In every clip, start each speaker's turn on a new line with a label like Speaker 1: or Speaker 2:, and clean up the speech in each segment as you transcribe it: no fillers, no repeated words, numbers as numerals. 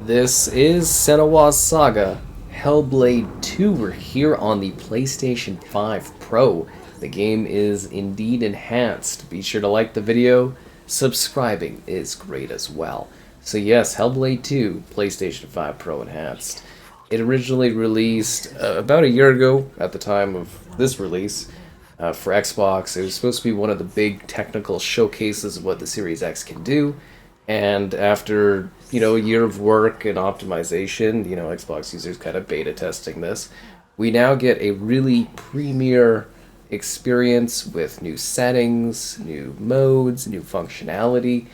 Speaker 1: This is Senua's Saga, Hellblade II. We're here on the PlayStation 5 Pro. The game is indeed enhanced. Be sure to like the video. Subscribing is great as well. So yes, Hellblade 2, PlayStation 5 Pro enhanced. It originally released about a year ago at the time of this release for Xbox. It was supposed to be one of the big technical showcases of what the Series X can do. And after, a year of work and optimization, Xbox users kind of beta testing this, we now get a really premier experience with new settings, new modes, new functionality,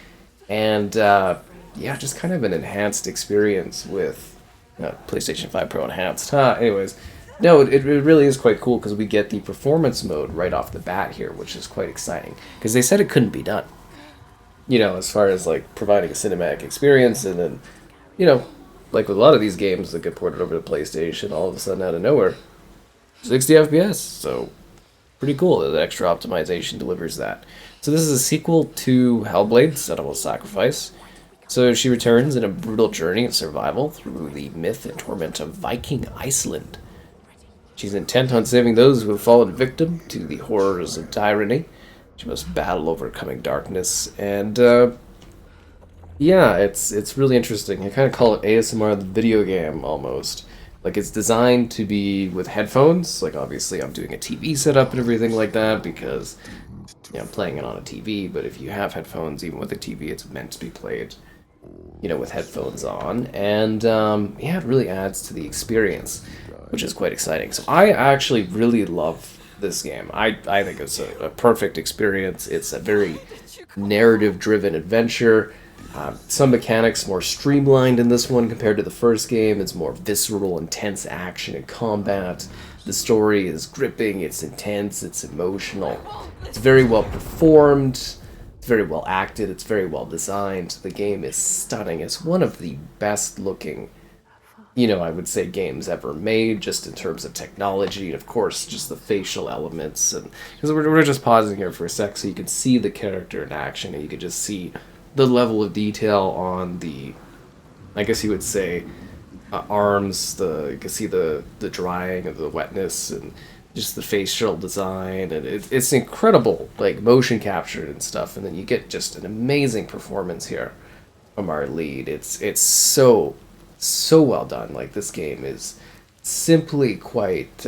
Speaker 1: and just kind of an enhanced experience with PlayStation 5 Pro enhanced. Anyways, no, it really is quite cool because we get the performance mode right off the bat here, which is quite exciting because they said it couldn't be done. As far as like providing a cinematic experience, and then, like with a lot of these games that get ported over to PlayStation, all of a sudden out of nowhere, 60 FPS. So pretty cool that the extra optimization delivers that. So this is a sequel to Hellblade: Senua's Sacrifice. So she returns in a brutal journey of survival through the myth and torment of Viking Iceland. She's intent on saving those who have fallen victim to the horrors of tyranny. She must battle overcoming darkness, and it's really interesting. I kind of call it ASMR the video game almost. Like it's designed to be with headphones. Like obviously I'm doing a TV setup and everything like that because I'm playing it on a TV. But if you have headphones, even with a TV, it's meant to be played, with headphones on, and it really adds to the experience, which is quite exciting. So I actually really love this game. I think it's a perfect experience. It's a very narrative-driven adventure. Some mechanics more streamlined in this one compared to the first game. It's more visceral, intense action and combat. The story is gripping, it's intense, it's emotional. It's very well performed, it's very well acted, it's very well designed. The game is stunning. It's one of the best looking I would say games ever made, just in terms of technology, and of course, just the facial elements. And because we're just pausing here for a sec, so you can see the character in action, and you can just see the level of detail on the, I guess you would say, arms. You can see the drying of the wetness, and just the facial design, and it's incredible, like motion captured and stuff. And then you get just an amazing performance here from our lead. It's so well done. Like this game is simply quite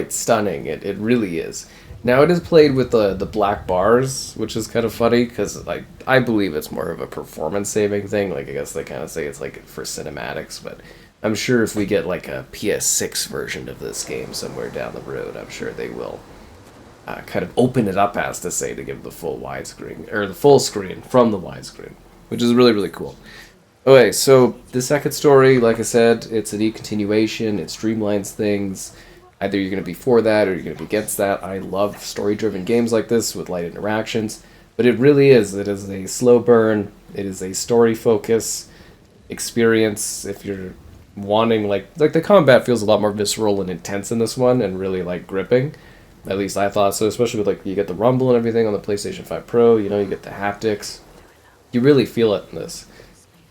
Speaker 1: stunning. It really is. Now it is played with the black bars, which is kind of funny because I believe it's more of a performance saving thing. Like I guess they kind of say it's like for cinematics, but I'm sure if we get like a PS6 version of this game somewhere down the road, I'm sure they will kind of open it up, as to say, to give the full widescreen or the full screen from the widescreen, which is really, really cool. Okay, so the second story, like I said, it's a neat continuation. It streamlines things. Either you're going to be for that or you're going to be against that. I love story-driven games like this with light interactions, but it really is. It is a slow burn. It is a story focus experience. If you're wanting, like the combat feels a lot more visceral and intense in this one, and really like gripping. At least I thought so. Especially with like you get the rumble and everything on the PlayStation 5 Pro. You get the haptics. You really feel it in this.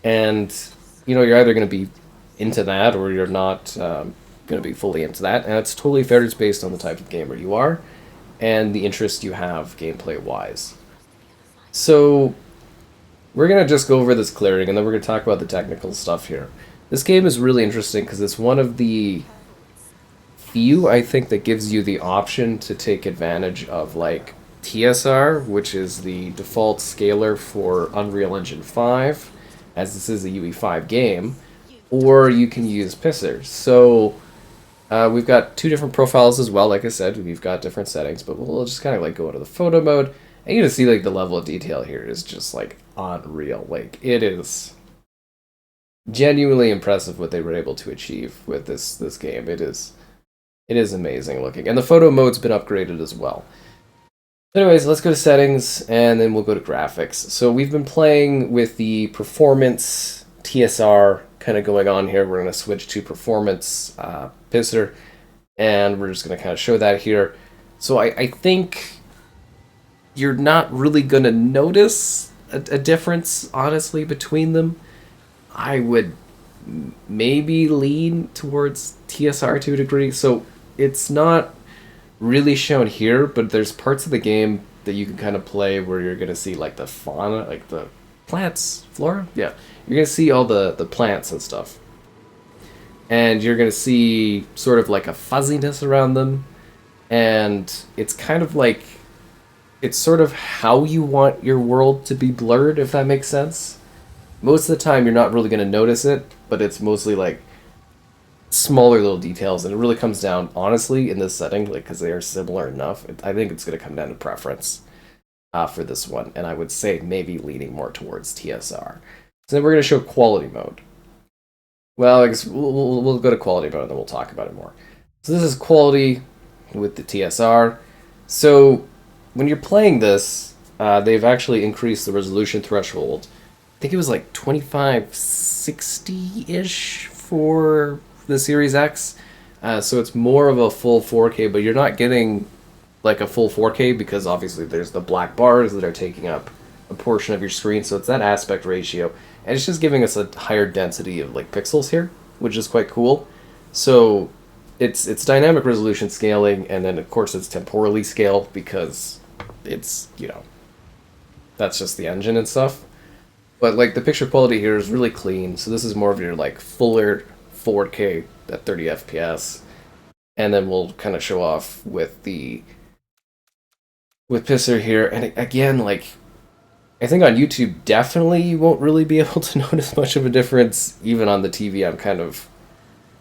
Speaker 1: And, you're either going to be into that or you're not going to be fully into that. And it's totally fair. It's based on the type of gamer you are and the interest you have gameplay-wise. So we're going to just go over this clearing, and then we're going to talk about the technical stuff here. This game is really interesting because it's one of the few, I think, that gives you the option to take advantage of, like, TSR, which is the default scaler for Unreal Engine 5, as this is a UE5 game, or you can use pissers. So we've got two different profiles as well. Like I said, we've got different settings, but we'll just kind of like go into the photo mode, and you can see like the level of detail here is just like unreal. Like it is genuinely impressive what they were able to achieve with this game. It is amazing looking, and the photo mode's been upgraded as well. Anyways, let's go to settings, and then we'll go to graphics. So we've been playing with the performance TSR kind of going on here. We're going to switch to performance pisser, and we're just going to kind of show that here. So I think you're not really going to notice a difference, honestly, between them. I would maybe lean towards TSR to a degree. So it's not really shown here, but there's parts of the game that you can kind of play where you're gonna see like the fauna, like the plants, flora. Yeah, you're gonna see all the plants and stuff, and you're gonna see sort of like a fuzziness around them, and it's kind of like it's sort of how you want your world to be blurred, if that makes sense. Most of the time, you're not really gonna notice it, but it's mostly like smaller little details, and it really comes down, honestly, in this setting, like because they are similar enough. I think it's going to come down to preference for this one, and I would say maybe leaning more towards TSR. So then we're going to show quality mode. Well, I guess we'll go to quality mode, and then we'll talk about it more. So this is quality with the TSR. So when you're playing this, they've actually increased the resolution threshold. I think it was like 2560-ish for the Series X, so it's more of a full 4K, but you're not getting like a full 4K because obviously there's the black bars that are taking up a portion of your screen, so it's that aspect ratio, and it's just giving us a higher density of like pixels here, which is quite cool. So it's dynamic resolution scaling, and then of course it's temporally scaled because it's, you know, that's just the engine and stuff. But like the picture quality here is really clean, so this is more of your like fuller 4K at 30 FPS, and then we'll kind of show off with Pisser here. And again, like I think on YouTube definitely you won't really be able to notice much of a difference. Even on the TV, I'm kind of,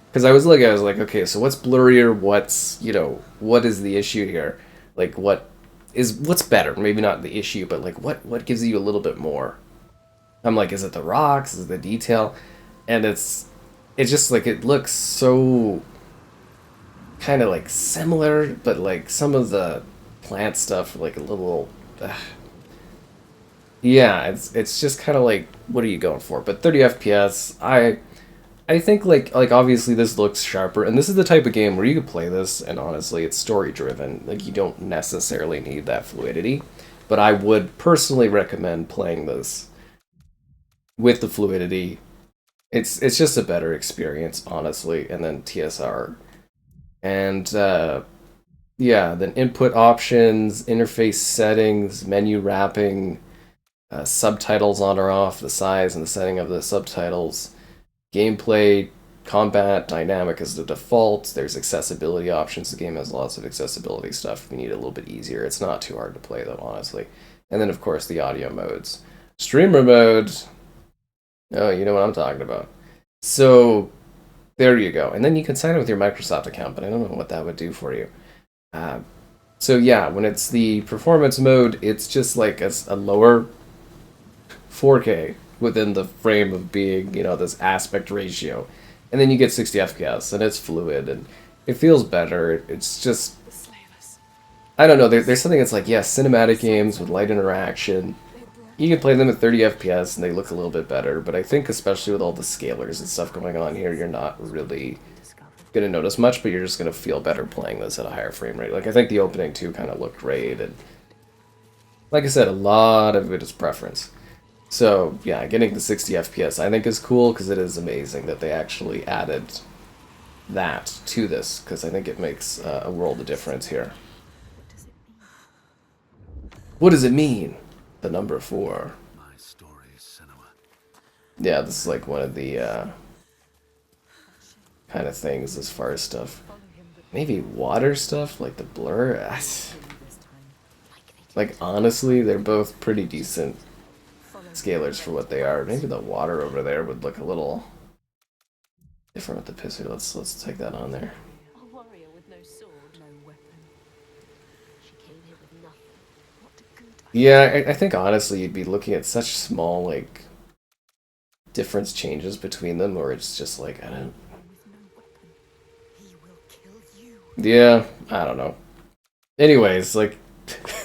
Speaker 1: because I was like, okay, so what's blurrier? What's, you know, what is the issue here? Like what's better? Maybe not the issue, but like what gives you a little bit more? I'm like, is it the rocks? Is it the detail? And it's just like it looks so kind of like similar, but like some of the plant stuff like a little yeah, it's just kind of like, what are you going for? But 30 FPS, I think like obviously this looks sharper, and this is the type of game where you could play this and honestly it's story driven, like you don't necessarily need that fluidity, but I would personally recommend playing this with the fluidity. It's just a better experience, honestly. And then TSR, and yeah, then input options, interface settings, menu wrapping, subtitles on or off, the size and the setting of the subtitles, gameplay, combat, dynamic is the default. There's accessibility options. The game has lots of accessibility stuff. If you need it a little bit easier, it's not too hard to play though, honestly. And then of course the audio modes, streamer mode. Oh, you know what I'm talking about. So there you go. And then you can sign in with your Microsoft account, but I don't know what that would do for you. So yeah, when it's the performance mode, it's just like a lower 4K within the frame of being, you know, this aspect ratio. And then you get 60 FPS, and it's fluid, and it feels better. It's just, I don't know, there's something that's like, yeah, cinematic games with light interaction. You can play them at 30 FPS and they look a little bit better, but I think especially with all the scalers and stuff going on here, you're not really going to notice much, but you're just going to feel better playing this at a higher frame rate. Like, I think the opening too kind of looked great, and like I said, a lot of it is preference. So, yeah, getting the 60 FPS I think is cool, because it is amazing that they actually added that to this, because I think it makes a world of difference here. What does it mean? The number 4.
Speaker 2: My story, Senua.
Speaker 1: Yeah, this is like one of the kind of things as far as stuff. Maybe water stuff, like the blur. Like, honestly, they're both pretty decent scalers for what they are. Maybe the water over there would look a little different with the pisser. Let's take that on there.
Speaker 3: A warrior with no sword, no weapon. She came here with nothing. What good?
Speaker 1: Yeah, I think honestly you'd be looking at such small like difference changes between them, or it's just like, I don't.
Speaker 3: He will kill you.
Speaker 1: Yeah, I don't know. Anyways, like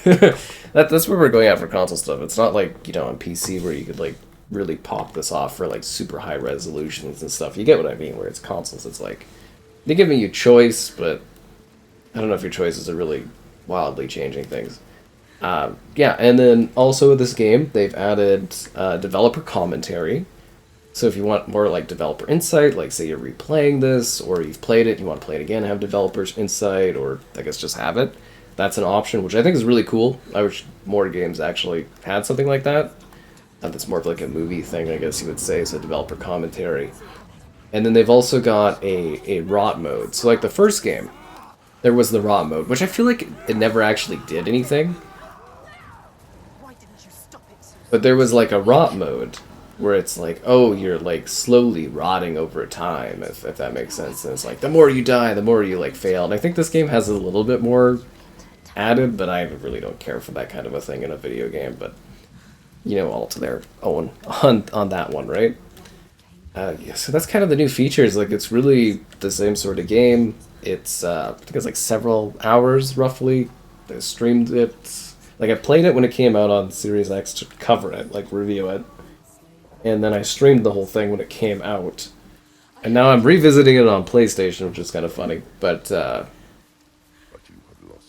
Speaker 1: that's where we're going at for console stuff. It's not like, you know, on PC where you could like really pop this off for like super high resolutions and stuff. You get what I mean? Where it's consoles, it's like they're giving you choice, but I don't know if your choices are really wildly changing things. Yeah, and then also with this game, they've added developer commentary. So if you want more like developer insight, like say you're replaying this, or you've played it, you want to play it again, have developers insight, or I guess just have it, that's an option, which I think is really cool. I wish more games actually had something like that. That's more of like a movie thing, I guess you would say, so developer commentary. And then they've also got a rot mode. So like the first game, there was the rot mode, which I feel like it never actually did anything. But there was like a rot mode, where it's like, oh, you're like slowly rotting over time, if that makes sense. And it's like, the more you die, the more you like fail. And I think this game has a little bit more added, but I really don't care for that kind of a thing in a video game. But, you know, all to their own on that one, right? Yeah, so that's kind of the new features. Like, it's really the same sort of game. It's, I think it's like several hours, roughly. I streamed it. Like, I played it when it came out on Series X to cover it, like, review it. And then I streamed the whole thing when it came out. And now I'm revisiting it on PlayStation, which is kind of funny. But,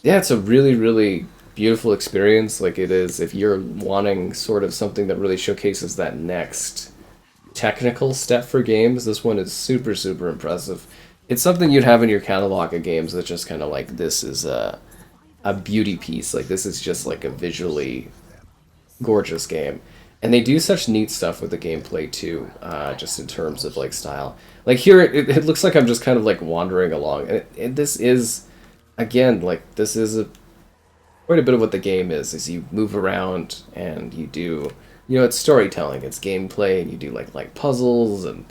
Speaker 1: yeah, it's a really, really beautiful experience. Like, it is, if you're wanting sort of something that really showcases that next technical step for games, this one is super, super impressive. It's something you'd have in your catalog of games that's just kind of like, this is a beauty piece. Like, this is just like a visually gorgeous game. And they do such neat stuff with the gameplay too, just in terms of like style. Like here, it looks like I'm just kind of like wandering along, and this is, again, like this is quite a bit of what the game is you move around and you do, you know, it's storytelling, it's gameplay, and you do like puzzles and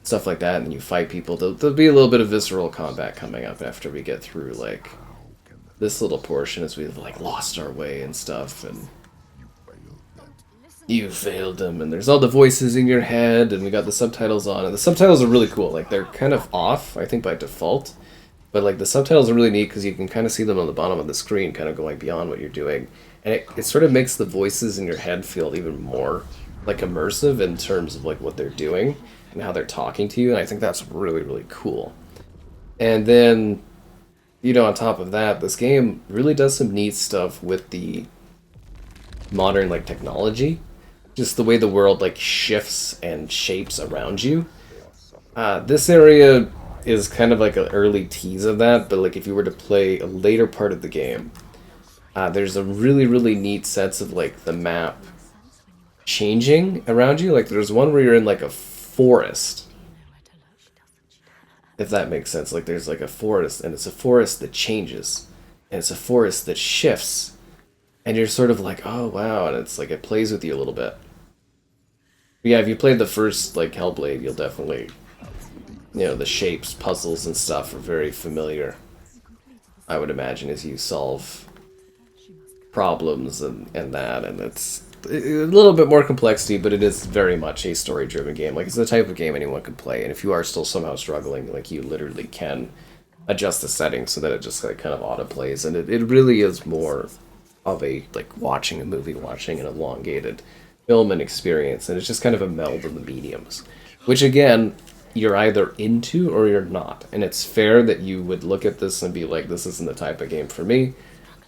Speaker 1: stuff like that, and you fight people. There'll be a little bit of visceral combat coming up after we get through like this little portion as we've like lost our way and stuff, and you failed them, and there's all the voices in your head, and we got the subtitles on, and the subtitles are really cool. Like, they're kind of off, I think, by default, but like the subtitles are really neat because you can kind of see them on the bottom of the screen, kind of going beyond what you're doing, and it sort of makes the voices in your head feel even more like immersive in terms of like what they're doing and how they're talking to you, and I think that's really, really cool. And then, you know, on top of that, this game really does some neat stuff with the modern like technology. Just the way the world like shifts and shapes around you. This area is kind of like an early tease of that, but like if you were to play a later part of the game, there's a really, really neat sense of like the map changing around you. Like there's one where you're in like a forest, if that makes sense. Like there's like a forest, and it's a forest that changes, and it's a forest that shifts. And you're sort of like, oh wow, and it's like it plays with you a little bit. But yeah, if you played the first like Hellblade, you'll definitely, you know, the shapes, puzzles, and stuff are very familiar, I would imagine, as you solve problems and that, and it's a little bit more complexity, but it is very much a story-driven game. Like, it's the type of game anyone can play, and if you are still somehow struggling, like, you literally can adjust the settings so that it just like kind of auto-plays, and it really is more of a like watching a movie, watching an elongated film and experience, and it's just kind of a meld of the mediums, which again, you're either into or you're not, and it's fair that you would look at this and be like, this isn't the type of game for me.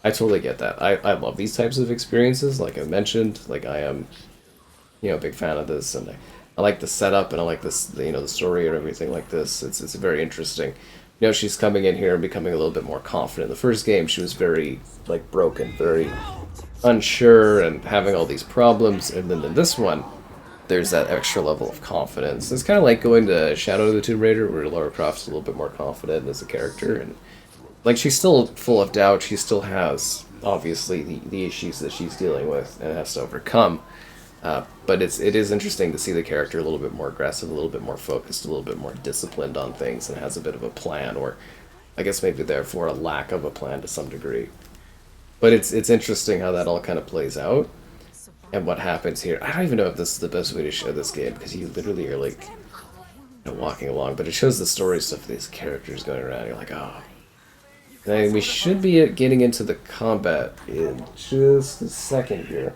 Speaker 1: I totally get that. I love these types of experiences, like I mentioned. Like, I am, you know, a big fan of this, and I like the setup, and I like this, you know, the story and everything like this. It's very interesting. You know, she's coming in here and becoming a little bit more confident. The first game, she was very, like, broken, very unsure, and having all these problems. And then in this one, there's that extra level of confidence. It's kind of like going to Shadow of the Tomb Raider, where Lara Croft's a little bit more confident as a character. And, like, she's still full of doubt. She still has, obviously, the issues that she's dealing with and has to overcome. But it is interesting to see the character a little bit more aggressive, a little bit more focused, a little bit more disciplined on things, and has a bit of a plan, or I guess maybe therefore a lack of a plan to some degree. But it's interesting how that all kind of plays out, and what happens here. I don't even know if this is the best way to show this game, because you literally are like, you know, walking along, but it shows the story stuff of these characters going around. You're like, oh. And we should be getting into the combat in just a second here,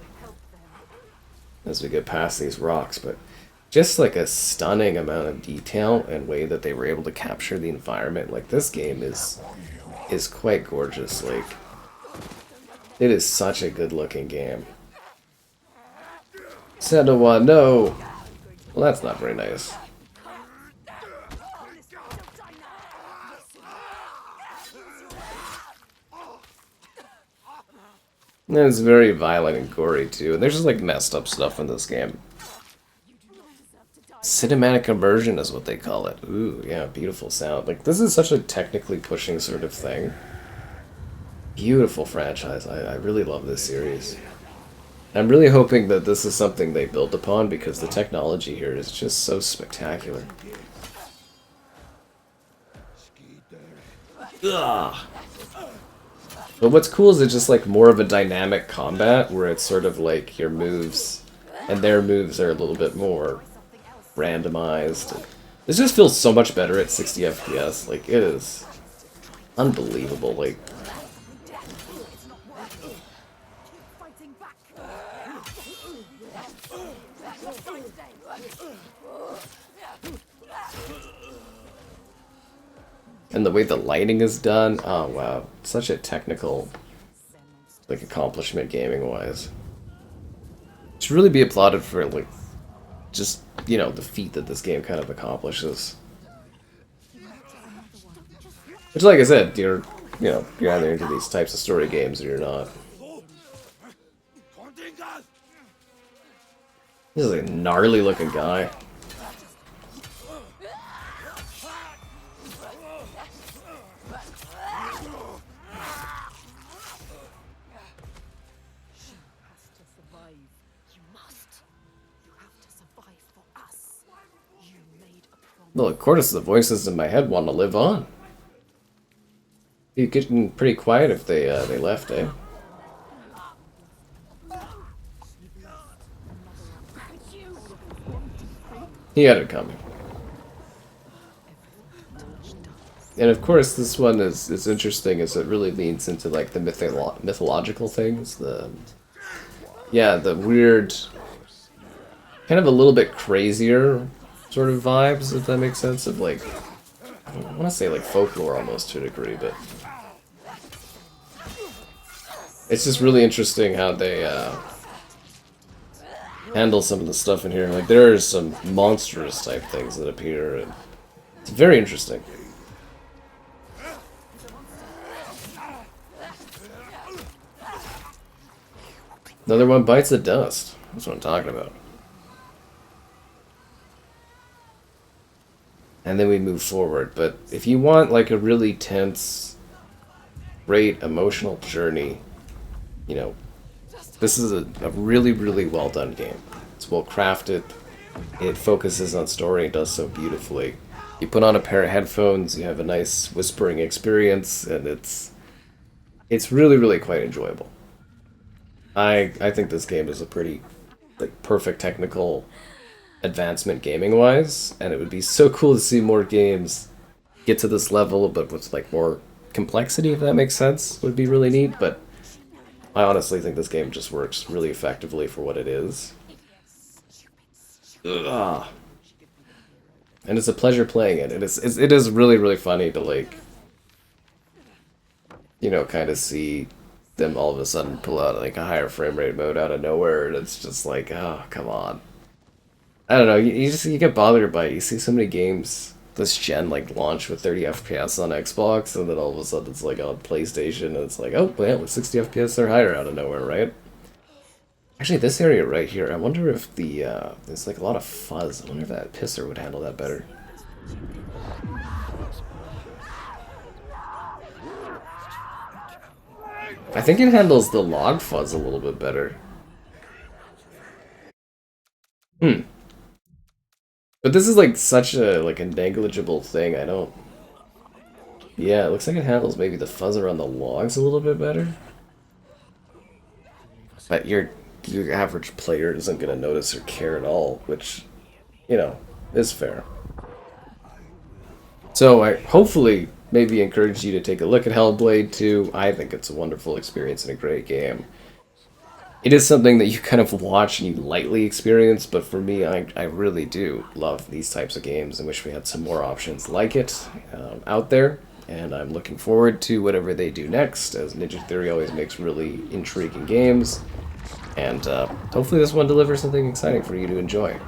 Speaker 1: as we get past these rocks, but just like a stunning amount of detail and way that they were able to capture the environment. Like, this game is quite gorgeous. Like, it is such a good looking game. Senua, no! Well, that's not very nice. And it's very violent and gory too, and there's just like messed up stuff in this game. Cinematic immersion is what they call it. Ooh, yeah, beautiful sound. Like, this is such a technically pushing sort of thing. Beautiful franchise. I really love this series. I'm really hoping that this is something they build upon because the technology here is just so spectacular. Ugh. But what's cool is it's just like more of a dynamic combat where it's sort of like your moves and their moves are a little bit more randomized. This just feels so much better at 60 FPS. Like, it is unbelievable. Like, and the way the lighting is done, oh wow, such a technical, like, accomplishment gaming-wise. Should really be applauded for, like, just, you know, the feat that this game kind of accomplishes. Which, like I said, you're either into these types of story games or you're not. This is a gnarly-looking guy. Well, of course, the voices in my head want to live on. You're getting pretty quiet if they left, eh? He had it coming. And of course, this one is interesting as it really leans into like the mythological things. The weird, kind of a little bit crazier sort of vibes, if that makes sense, of like, I want to say like folklore almost to a degree, but it's just really interesting how they handle some of the stuff in here. Like, there are some monstrous type things that appear, and it's very interesting. Another one bites the dust. That's what I'm talking about. And then we move forward. But if you want like a really tense, great emotional journey, you know, this is a really, really well done game. It's well crafted. It focuses on story and does so beautifully. You put on a pair of headphones, you have a nice whispering experience, and it's really, really quite enjoyable. I think this game is a pretty like perfect technical advancement gaming wise, and it would be so cool to see more games get to this level, but with like more complexity, if that makes sense. Would be really neat. But I honestly think this game just works really effectively for what it is. Ugh. And it's a pleasure playing it. It is really, really funny to, like, you know, kind of see them all of a sudden pull out like a higher frame rate mode out of nowhere, and it's just like, oh, come on. I don't know, you get bothered by it. You see so many games this gen like launch with 30 FPS on Xbox, and then all of a sudden it's like on PlayStation, and it's like, oh, well, with 60 FPS or higher out of nowhere, right? Actually, this area right here, I wonder if there's like a lot of fuzz. I wonder if that pisser would handle that better. I think it handles the log fuzz a little bit better. But this is like such a negligible thing. I don't. Yeah, it looks like it handles maybe the fuzz around the logs a little bit better. But your average player isn't gonna notice or care at all, which, you know, is fair. So I hopefully maybe encourage you to take a look at Hellblade II. I think it's a wonderful experience and a great game. It is something that you kind of watch and you lightly experience, but for me, I really do love these types of games and wish we had some more options like it out there. And I'm looking forward to whatever they do next, as Ninja Theory always makes really intriguing games. And hopefully this one delivers something exciting for you to enjoy.